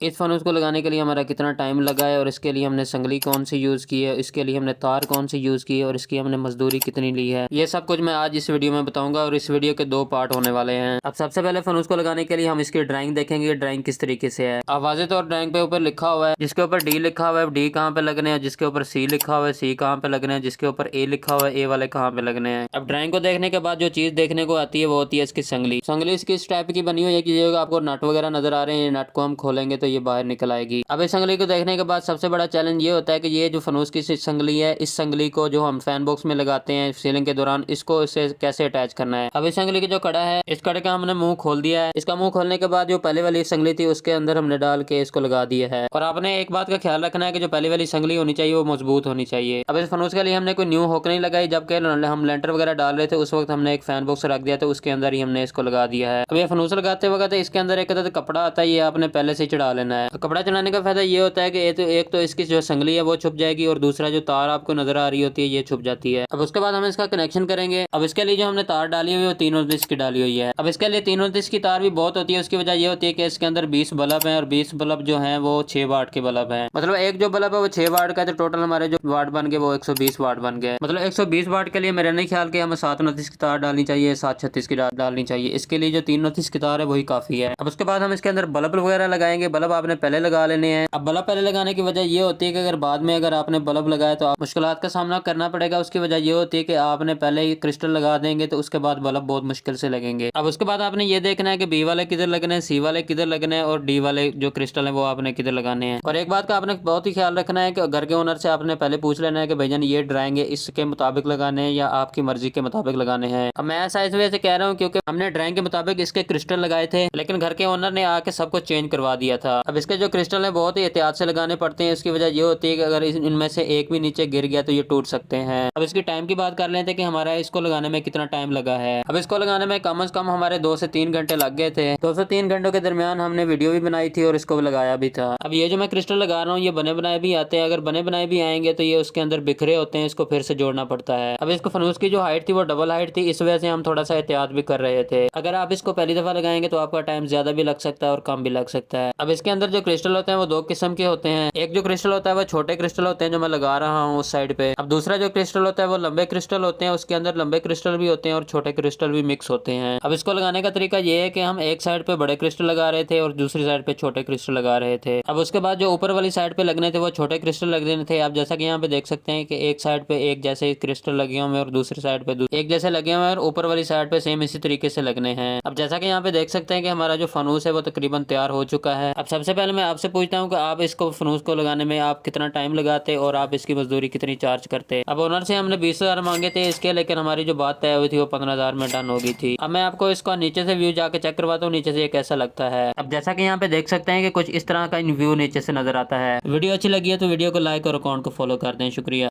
इस फनूस को लगाने के लिए हमारा कितना टाइम लगा है और इसके लिए हमने संगली कौन सी यूज़ की है, इसके लिए हमने तार कौन सी यूज़ की है और इसकी हमने मजदूरी कितनी ली है, ये सब कुछ मैं आज इस वीडियो में बताऊंगा। और इस वीडियो के 2 पार्ट होने वाले हैं। अब सबसे पहले फनूस को लगाने के लिए हम इसकी ड्राइंग देखेंगे, ड्राइंग किस तरीके से है। अब वाज़ेह तौर ड्राइंग पे ऊपर लिखा हुआ है, जिसके ऊपर डी लिखा हुआ है डी कहाँ पे लगने हैं, जिसके ऊपर सी लिखा हुआ है सी कहाँ पे लगने हैं, जिसके ऊपर ए लिखा हुआ है ए वाले कहाँ पे लगने हैं। अब ड्राइंग को देखने के बाद जो चीज देखने को आती है वो होती है इसकी संगली। संगली इसकी इस टाइप की बनी हुई है कि आपको नट वगैरह नजर आ रहे हैं, नट को हम खोलेंगे तो ये बाहर निकल आएगी। अब इस संगली को देखने के बाद सबसे बड़ा चैलेंज ये होता है कि ये जो फनूस की संगली है, इस संगली को जो हम फैन बॉक्स में लगाते हैं सीलिंग के दौरान, इसको इसे कैसे अटैच करना है। अब इस संगली की जो कड़ा है, इस कड़े का हमने मुंह खोल दिया है। इसका मुंह खोलने के बाद जो पहले वाली संगली थी उसके अंदर हमने डाल के इसको लगा दिया है। और आपने एक बात का ख्याल रखना है कि जो पहले वाली संगली होनी चाहिए वो मजबूत होनी चाहिए। अब इस फनूस के लिए हमने कोई न्यू हुक नहीं लगाई, जबकि हम लेंटर वगैरह डाल रहे थे उस वक्त हमने एक फैन बॉक्स रख दिया था, उसके अंदर ही हमने इसको लगा दिया है। अब ये फनूस लगाते वक्त इसके अंदर एक कपड़ा आता है, ये आपने पहले से चढ़ा लेना है। कपड़ा चढ़ाने का फायदा ये होता है कि एक तो इसकी जो संगली है वो छुप जाएगी और दूसरा जो तार आपको नजर आ रही होती है ये छुप जाती है। अब उसके बाद हम इसका कनेक्शन करेंगे। अब इसके लिए जो हमने तार डाली हुई है वो 329 की डाली हुई है। अब इसके लिए 329 की तार भी बहुत होती है, उसकी वजह ये होती है कि इसके अंदर 20 बल्ब है और 20 बल्ब जो है वो 6 वाट के बल्ब है। मतलब एक जो बल्ब है वो 6 वाट का है, तो टोटल हमारे जो वाट बन गए वो 120 वाट बन गए। मतलब 120 वाट के लिए मेरे नहीं ख्याल कि हमें 729 की तार डालनी चाहिए, 736 की डालनी चाहिए। इसके लिए जो 329 की तार है वही काफी है। अब उसके बाद हम इसके अंदर बल्ब वगैरह लगाएंगे। बल्ब आपने पहले लगा लेने हैं। अब बल्ब पहले लगाने की वजह ये होती है कि अगर बाद में अगर आपने बल्ब लगाया तो आप मुश्किलात का सामना करना पड़ेगा। उसकी वजह ये होती है कि आपने पहले ही क्रिस्टल लगा देंगे तो उसके बाद बल्ब बहुत मुश्किल से लगेंगे। अब उसके बाद आपने ये देखना है कि बी वाले किधर लगने हैं, सी वाले किधर लगने हैं और डी वाले जो क्रिस्टल है वो आपने किधर लगाने हैं। और एक बात का आपने बहुत ही ख्याल रखना है कि घर के ओनर से आपने पहले पूछ लेना है कि भैया ये ड्राइंग है इसके मुताबिक लगाने हैं या आपकी मर्जी के मुताबिक लगाने हैं। अब मैं ऐसा इस वजह से कह रहा हूँ क्योंकि हमने ड्राइंग के मुताबिक इसके क्रिस्टल लगाए थे, लेकिन घर के ओनर ने आके सब कुछ चेंज करवा दिया था। अब इसके जो क्रिस्टल है बहुत ही एहतियात से लगाने पड़ते हैं। इसकी वजह ये होती है कि अगर इनमें से एक भी नीचे गिर गया तो ये टूट सकते हैं। अब इसकी टाइम की बात कर लेते हैं कि हमारा इसको लगाने में कितना टाइम लगा है। अब इसको लगाने में कम से कम हमारे 2 से 3 घंटे लग गए थे। 2 से 3 घंटों के दरमियान हमने वीडियो भी बनाई थी और इसको लगाया भी था। अब ये जो मैं क्रिस्टल लगा रहा हूँ ये बने बनाए भी आते हैं, अगर बने बनाए भी आएंगे तो ये उसके अंदर बिखरे होते हैं, इसको फिर से जोड़ना पड़ता है। अब इसको फनूस की जो हाइट थी वो डबल हाइट थी, इस वजह से हम थोड़ा सा एहतियात भी कर रहे थे। अगर आप इसको पहली दफा लगाएंगे तो आपका टाइम ज्यादा भी लग सकता है और कम भी लग सकता है। अब इसके अंदर जो क्रिस्टल होते हैं वो 2 किस्म के होते हैं। एक जो क्रिस्टल होता है वो छोटे क्रिस्टल होते हैं जो मैं लगा रहा हूँ उस साइड पे। अब दूसरा जो क्रिस्टल होता है वो लंबे क्रिस्टल होते हैं, उसके अंदर लंबे क्रिस्टल भी होते हैं और छोटे क्रिस्टल भी मिक्स होते हैं। अब इसको लगाने का तरीका ये है कि हम एक साइड पे बड़े क्रिस्टल लगा रहे थे और दूसरी साइड पे छोटे क्रिस्टल लगा रहे थे। अब उसके बाद जो ऊपर वाली साइड पे लगने थे वो छोटे क्रिस्टल लगने थे। आप जैसा कि यहाँ पे देख सकते हैं कि एक साइड पे एक जैसे क्रिस्टल लगे हुए और दूसरी साइड पे एक जैसे लगे हुए और ऊपर वाली साइड पे सेम इसी तरीके से लगने हैं। अब जैसा कि यहाँ पे देख सकते हैं कि हमारा जो फनूस है वो तकरीबन तैयार हो चुका है। अब सबसे पहले मैं आपसे पूछता हूँ कि आप इसको फनूस को लगाने में आप कितना टाइम लगाते और आप इसकी मजदूरी कितनी चार्ज करते। अब ओनर से हमने 20,000 मांगे थे इसके, लेकिन हमारी जो बात तय हुई थी वो 15,000 में डन हो गई थी। अब मैं आपको इसका नीचे से व्यू जाके चेक करवाता हूँ नीचे से ये कैसा लगता है। अब जैसा कि यहाँ पे देख सकते हैं कि कुछ इस तरह का व्यू नीचे से नजर आता है। वीडियो अच्छी लगी है तो वीडियो को लाइक और अकाउंट को फॉलो कर दें। शुक्रिया।